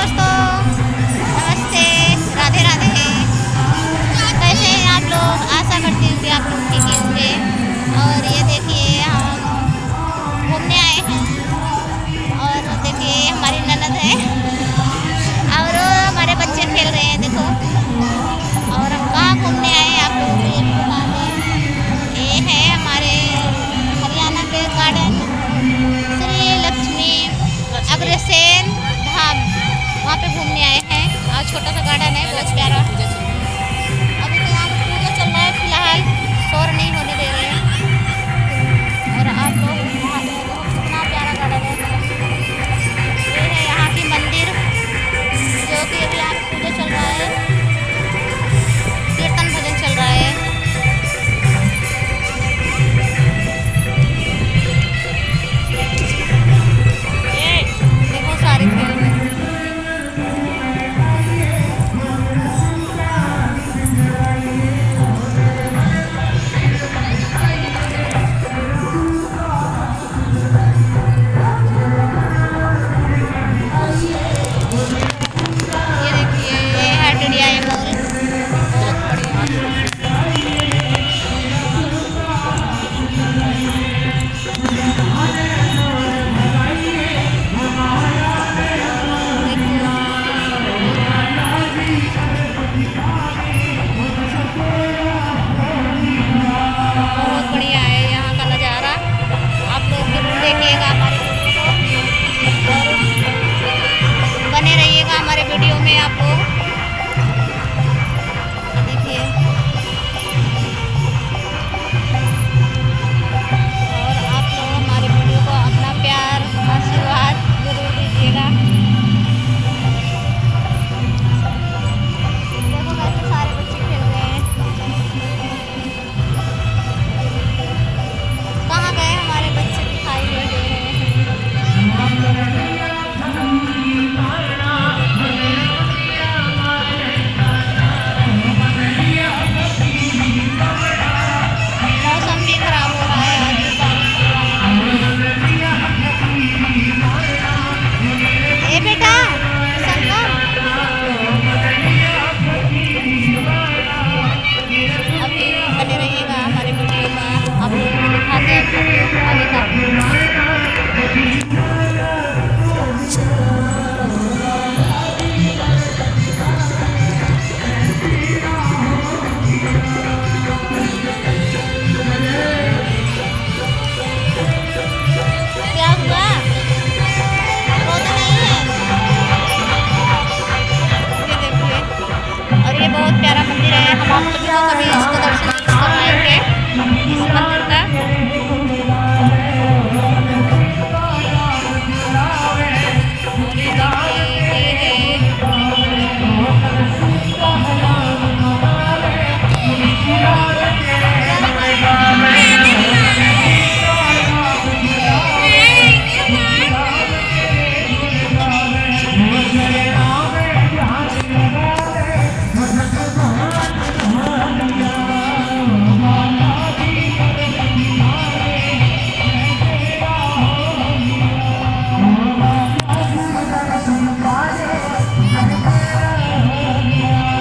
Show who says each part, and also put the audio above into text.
Speaker 1: दोस्तों, नमस्ते, राधे राधे। कैसे हैं आप लोग? आशा करती हूँ कि आप लोग ठीक ही होंगे। और ये देखिए हम घूमने आए हैं और देखिए हमारी ननद है और हमारे बच्चे खेल रहे हैं देखो। और हम कहाँ घूमने आए हैं आप लोगों को ये भी बता दें। ये है हमारे हरियाणा के गार्डन श्री लक्ष्मी अग्रसेन धाम, वहाँ पे घूमने आए हैं। और छोटा सा गार्डन है, बहुत प्यारा। अभी तो यहाँ पर पूजा चल रहा है फिलहाल, शोर नहीं होने दे रहा।